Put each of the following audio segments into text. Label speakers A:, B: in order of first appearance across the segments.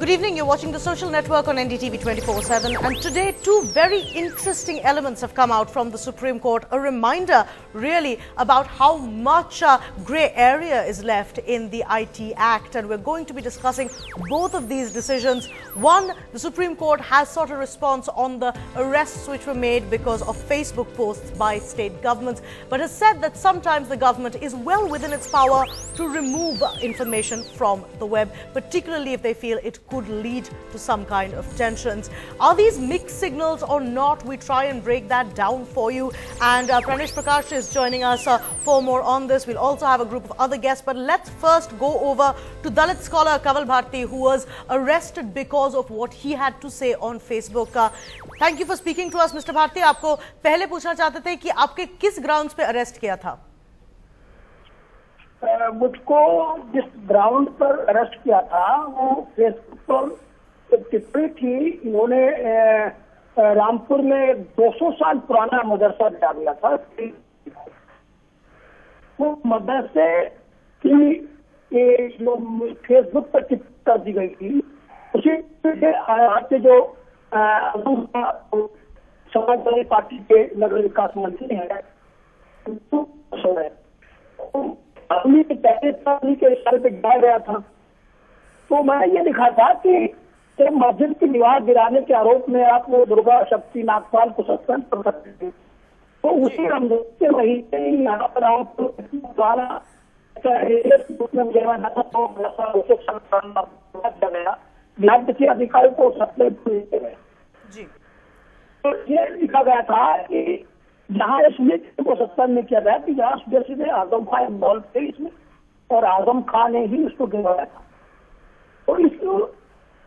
A: Good evening, you're watching The Social Network on NDTV 24/7, and today two very interesting elements have come out from the Supreme Court. A reminder really about how much grey area is left in the IT Act, and we're going to be discussing both of these decisions. One, the Supreme Court has sought a response on the arrests which were made because of Facebook posts by state governments, but has said that sometimes the government is well within its power to remove information from the web, particularly if they feel it could lead to some kind of tensions. Are these mixed signals or not? We try and break that down for you. And Pranesh Prakash is joining us for more on this. We'll also have a group of other guests. But let's first go over to Dalit scholar Kanwal Bharti, who was arrested because of what he had to say on Facebook. Thank you for speaking to us, Mr. Bharti. आपको पहले पूछना चाहते थे कि आपके किस grounds पे arrest किया था?
B: मुझको जिस ग्राउंड पर अरेस्ट किया था वो फेसबुक पर एक टिप्पणी थी। इन्होंने रामपुर में 200 साल पुराना मदरसा डाला था। वो मदरसे की फेसबुक पर टिप्पणी कर दी गई थी। उसी आपके जो समाजवादी पार्टी के नगर विकास मंत्री हैं आदमी के पहले के इशारे पे गिराया गया था। तो मैंने ये लिखा था कि मस्जिद की दीवार गिराने के आरोप में आप वो दुर्गा शक्ति नागपाल को सस्पेंड कर सकते थे। तो उसी रमजान के महीने यहाँ पर आप द्वारा बिहार किसी अधिकारी को सस्पेंड गए। तो ये लिखा गया था कि जहाँ इसमें को सस्पेंड नहीं किया गया कि जहाँ सीधे आजम खान इन्वॉल्व थे इसमें और आजम खान ने ही उसको गिरवाया था। तो इसको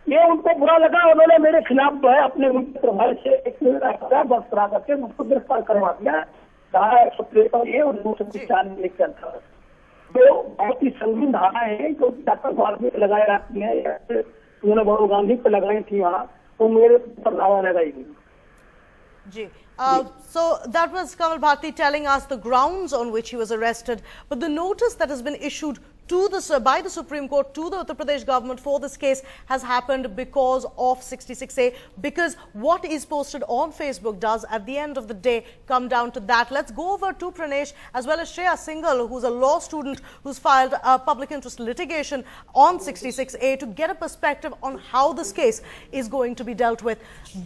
B: ये उनको बुरा लगा। उन्होंने मेरे खिलाफ जो है अपने प्रभाव से एक बस करा करके मुझको गिरफ्तार करवा दिया। धारा 153 ये और 295 के अंतर्गत तो बहुत ही संगीन धारा है जो डॉक्टर में लगाई जाती है। उन्होंने बहु गांधी पे लगाई थी वहाँ, तो मेरे पर धारा लगाई गई।
A: जी so that was Kanwal Bharti telling us the grounds on which he was arrested, but the notice that has been issued to by the Supreme Court to the Uttar Pradesh government for this case has happened because of 66A, because what is posted on Facebook does at the end of the day come down to that. Let's go over to Pranesh as well as Shreya Singhal, who's a law student who's filed a public interest litigation on 66A to get a perspective on how this case is going to be dealt with.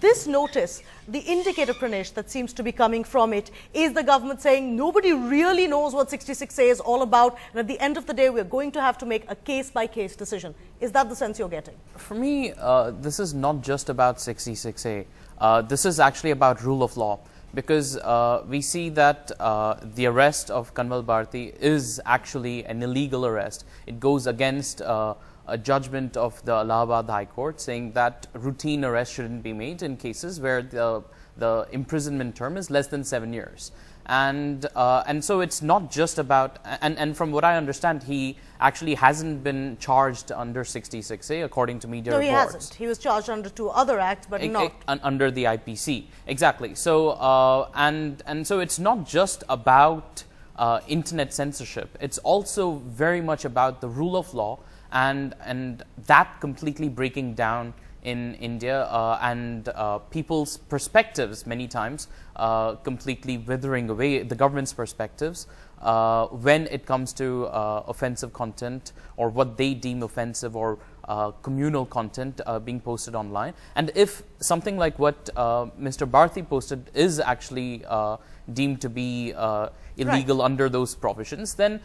A: This notice, the indicator, Pranesh, that seems to be coming from it is the government saying nobody really knows what 66A is all about, and at the end of the day we're going to have to make a case-by-case decision. Is that the sense you're getting?
C: For me, this is not just about 66A. This is actually about rule of law, because we see that the arrest of Kanwal Bharti is actually an illegal arrest. It goes against a judgment of the Allahabad High Court saying that routine arrest shouldn't be made in cases where the imprisonment term is less than 7 years. And so it's not just about, and from what I understand, he actually hasn't been charged under 66A according to media reports.
A: No, he hasn't. He was charged under 2 other acts, but not
C: under the IPC. Exactly. So and so it's not just about internet censorship. It's also very much about the rule of law and that completely breaking down in India and people's perspectives many times completely withering away, the government's perspectives when it comes to offensive content or what they deem offensive or communal content being posted online. And if something like what Mr. Bharti posted is actually deemed to be illegal under those provisions, then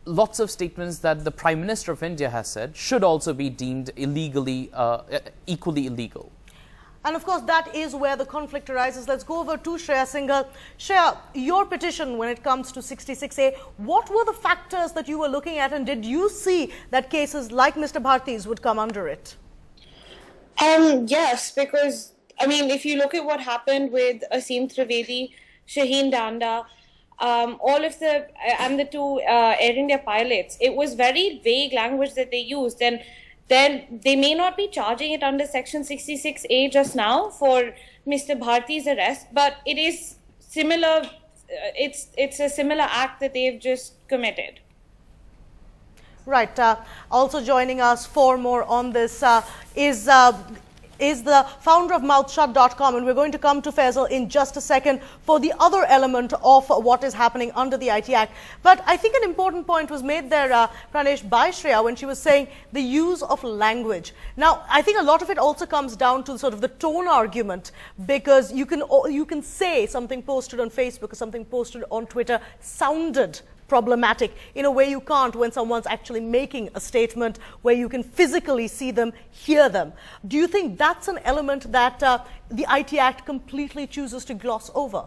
C: lots of statements that the Prime Minister of India has said should also be deemed illegally, equally illegal.
A: And of course, that is where the conflict arises. Let's go over to Shreya Singhal. Shreya, your petition when it comes to 66A, what were the factors that you were looking at, and did you see that cases like Mr. Bharti's would come under it?
D: Yes, because, I mean, if you look at what happened with Asim Trivedi, Shaheen Danda, all of the 2 Air India pilots, it was very vague language that they used, and then they may not be charging it under Section 66A just now for Mr. Bharti's arrest, but it is similar. It's a similar act that they've just committed.
A: Right. Also joining us for more on this is the founder of mouthshut.com, and we're going to come to Faisal in just a second for the other element of what is happening under the IT Act. But I think an important point was made there, Pranesh, by Shreya when she was saying the use of language. Now, I think a lot of it also comes down to sort of the tone argument, because you can say something posted on Facebook or something posted on Twitter sounded problematic in a way you can't when someone's actually making a statement where you can physically see them, hear them. Do you think that's an element that the IT Act completely chooses to gloss over?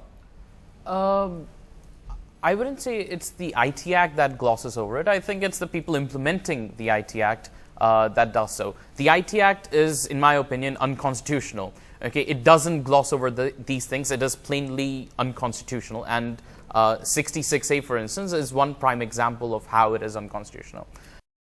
C: I wouldn't say it's the IT Act that glosses over it. I think it's the people implementing the IT Act that does so. The IT Act is, in my opinion, unconstitutional. Okay, it doesn't gloss over these things. It is plainly unconstitutional, and 66A, for instance, is one prime example of how it is unconstitutional.